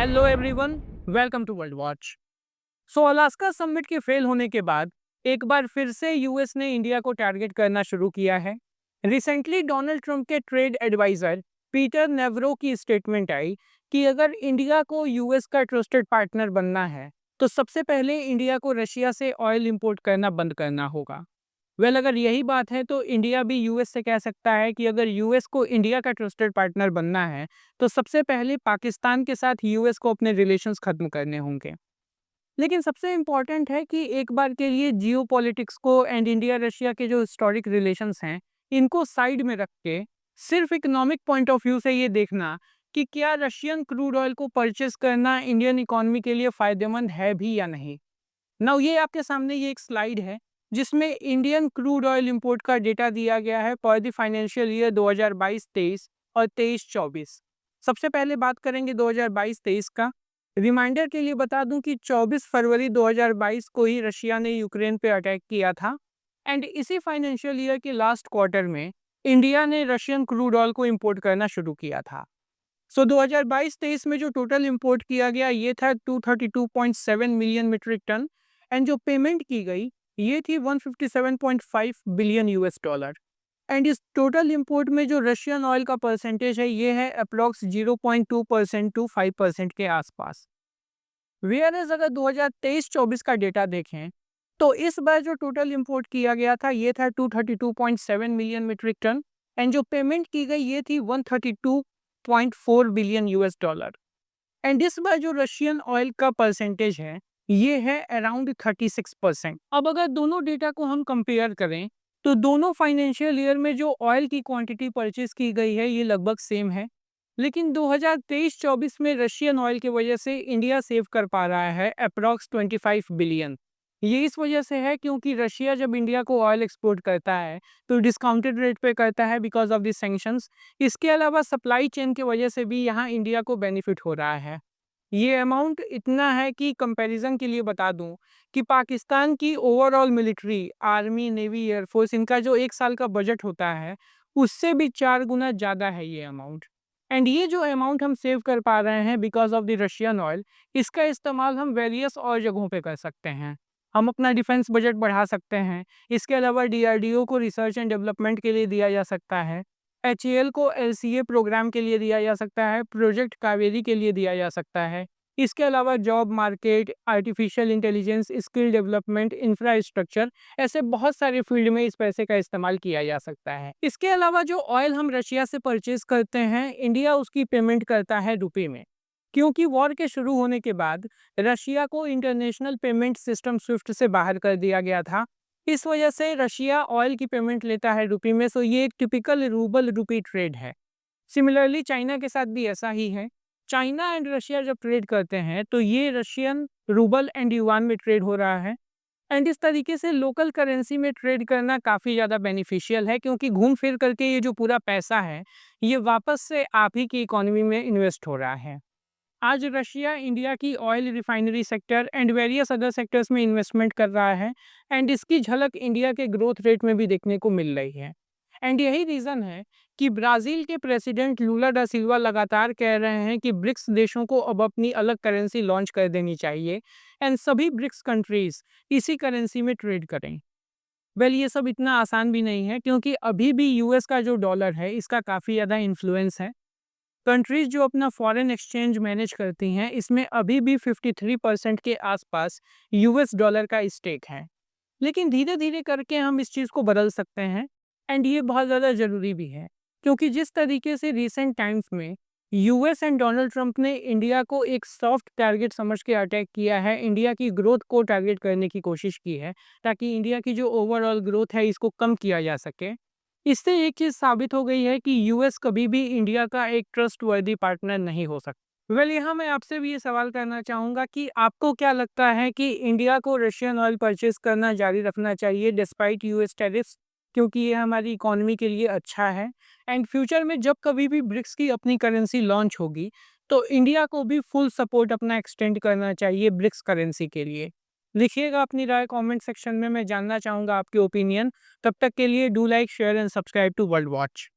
Hello everyone, welcome to world watch. Alaska summit के fail होने के बाद एक बार फिर से यूएस ने इंडिया को टारगेट करना शुरू किया है। रिसेंटली डोनाल्ड ट्रंप के ट्रेड एडवाइजर पीटर नेवरो की स्टेटमेंट आई कि अगर इंडिया को यूएस का ट्रस्टेड पार्टनर बनना है तो सबसे पहले इंडिया को रशिया से ऑयल इंपोर्ट करना बंद करना होगा। अगर यही बात है तो इंडिया भी यूएस से कह सकता है कि अगर यूएस को इंडिया का ट्रस्टेड पार्टनर बनना है तो सबसे पहले पाकिस्तान के साथ यूएस को अपने रिलेशंस खत्म करने होंगे। लेकिन सबसे इम्पॉर्टेंट है कि एक बार के लिए जियोपॉलिटिक्स को एंड इंडिया रशिया के जो हिस्टोरिक रिलेशंस हैं इनको साइड में रख के सिर्फ इकोनॉमिक पॉइंट ऑफ व्यू से ये देखना कि क्या रशियन क्रूड ऑयल को परचेस करना इंडियन इकोनॉमी के लिए फायदेमंद है भी या नहीं। नाउ ये आपके सामने ये एक स्लाइड है जिसमें इंडियन क्रूड ऑयल इंपोर्ट का डेटा दिया गया है फॉर द फाइनेंशियल ईयर 2022-23 और 23-24। सबसे पहले बात करेंगे 2022-23 का। रिमाइंडर के लिए बता दूं कि 24 फरवरी 2022 को ही रशिया ने यूक्रेन पे अटैक किया था एंड इसी फाइनेंशियल ईयर के लास्ट क्वार्टर में इंडिया ने रशियन क्रूड ऑयल को इंपोर्ट करना शुरू किया था। 2022-23 में जो टोटल इंपोर्ट किया गया ये था 232.7 मिलियन मीट्रिक टन एंड जो पेमेंट की गई ये थी 157.5 बिलियन यूएस डॉलर। एंड इस टोटल इंपोर्ट में जो रशियन ऑयल का परसेंटेज है ये है अप्रॉक्स 0.2% टू 5% के आसपास। वेयर एज अगर 2023-24 का डेटा देखें तो इस बार जो टोटल इंपोर्ट किया गया था ये था 232.7 मिलियन मीट्रिक टन एंड जो पेमेंट की गई ये थी 132.4 बिलियन यूएस डॉलर। एंड इस बार जो रशियन ऑयल का परसेंटेज है ये है अराउंड 36%। अब अगर दोनों डेटा को हम कंपेयर करें तो दोनों फाइनेंशियल ईयर में जो ऑयल की क्वांटिटी परचेज की गई है ये लगभग सेम है। लेकिन 2023-24 में रशियन ऑयल की वजह से इंडिया सेव कर पा रहा है अप्रॉक्स 25 बिलियन। ये इस वजह से है क्योंकि रशिया जब इंडिया को ऑयल एक्सपोर्ट करता है तो डिस्काउंटेड रेट पे करता है बिकॉज ऑफ द सैंक्शंस। इसके अलावा सप्लाई चेन की वजह से भी यहाँ इंडिया को बेनिफिट हो रहा है। ये अमाउंट इतना है कि कंपैरिजन के लिए बता दूं कि पाकिस्तान की overall military army navy air force इनका जो एक साल का बजट होता है उससे भी 4 गुना ज़्यादा है ये अमाउंट। एंड ये जो अमाउंट हम सेव कर पा रहे हैं because of the Russian oil इसका इस्तेमाल हम वेरियस और जगहों पे कर सकते हैं। हम अपना डिफेंस बजट बढ़ा सकते हैं। इसके अलावा डीआरडीओ को रिसर्च एंड डेवलपमेंट के लिए दिया जा सकता है। एचएएल को एलसीए प्रोग्राम के लिए दिया जा सकता है। प्रोजेक्ट कावेरी के लिए दिया जा सकता है। इसके अलावा job market artificial intelligence skill development infrastructure ऐसे बहुत सारे फील्ड में इस पैसे का इस्तेमाल किया जा सकता है। इसके अलावा जो ऑयल हम रशिया से परचेज करते हैं इंडिया उसकी पेमेंट करता है रुपये में। क्योंकि वॉर के शुरू होने के बाद रशिया को इंटरनेशनल पेमेंट सिस्टम स्विफ्ट से बाहर कर दिया गया था। इस वजह से रशिया ऑयल की पेमेंट लेता है रुपये में। सो ये एक टिपिकल रूबल रुपी ट्रेड है। सिमिलरली चाइना के साथ भी ऐसा ही है। चाइना एंड रशिया जब ट्रेड करते हैं तो ये रशियन रूबल एंड युआन में ट्रेड हो रहा है। एंड इस तरीके से लोकल करेंसी में ट्रेड करना काफ़ी ज़्यादा बेनिफिशियल है क्योंकि घूम फिर करके ये जो पूरा पैसा है ये वापस से आप ही की इकोनॉमी में इन्वेस्ट हो रहा है। आज रशिया इंडिया की oil refinery sector and various other sectors में इन्वेस्टमेंट कर रहा है एंड इसकी झलक इंडिया के ग्रोथ रेट में भी देखने को मिल रही है। एंड यही रीज़न है कि ब्राज़ील के प्रेसिडेंट लूला डा सिल्वा लगातार कह रहे हैं कि ब्रिक्स देशों को अब अपनी अलग करेंसी लॉन्च कर देनी चाहिए एंड सभी ब्रिक्स कंट्रीज़ इसी करेंसी में ट्रेड करें। ये सब इतना आसान भी नहीं है क्योंकि अभी भी यूएस का जो डॉलर है इसका काफ़ी ज़्यादा इन्फ्लुएंस है। कंट्रीज जो अपना फॉरेन एक्सचेंज मैनेज करती हैं इसमें अभी भी 53% के आसपास यूएस डॉलर का स्टेक है। लेकिन धीरे धीरे करके हम इस चीज़ को बदल सकते हैं एंड ये बहुत ज़्यादा ज़रूरी भी है क्योंकि जिस तरीके से रिसेंट टाइम्स में यूएस एंड डोनाल्ड ट्रंप ने इंडिया को एक सॉफ्ट टारगेट समझ के अटैक किया है, इंडिया की ग्रोथ को टारगेट करने की कोशिश की है ताकि इंडिया की जो ओवरऑल ग्रोथ है इसको कम किया जा सके। इससे एक चीज़ साबित हो गई है कि यूएस कभी भी इंडिया का एक ट्रस्टवर्दी पार्टनर नहीं हो सकता। यहाँ मैं आपसे भी ये सवाल करना चाहूँगा कि आपको क्या लगता है कि इंडिया को रशियन ऑयल परचेज करना जारी रखना चाहिए डिस्पाइट यूएस टैरिफ्स, क्योंकि ये हमारी इकोनॉमी के लिए अच्छा है। एंड फ्यूचर में जब कभी भी ब्रिक्स की अपनी करेंसी लॉन्च होगी तो इंडिया को भी फुल सपोर्ट अपना एक्सटेंड करना चाहिए ब्रिक्स करेंसी के लिए। लिखिएगा अपनी राय कमेंट सेक्शन में, मैं जानना चाहूँगा आपके ओपिनियन। तब तक के लिए do like share and subscribe to world watch.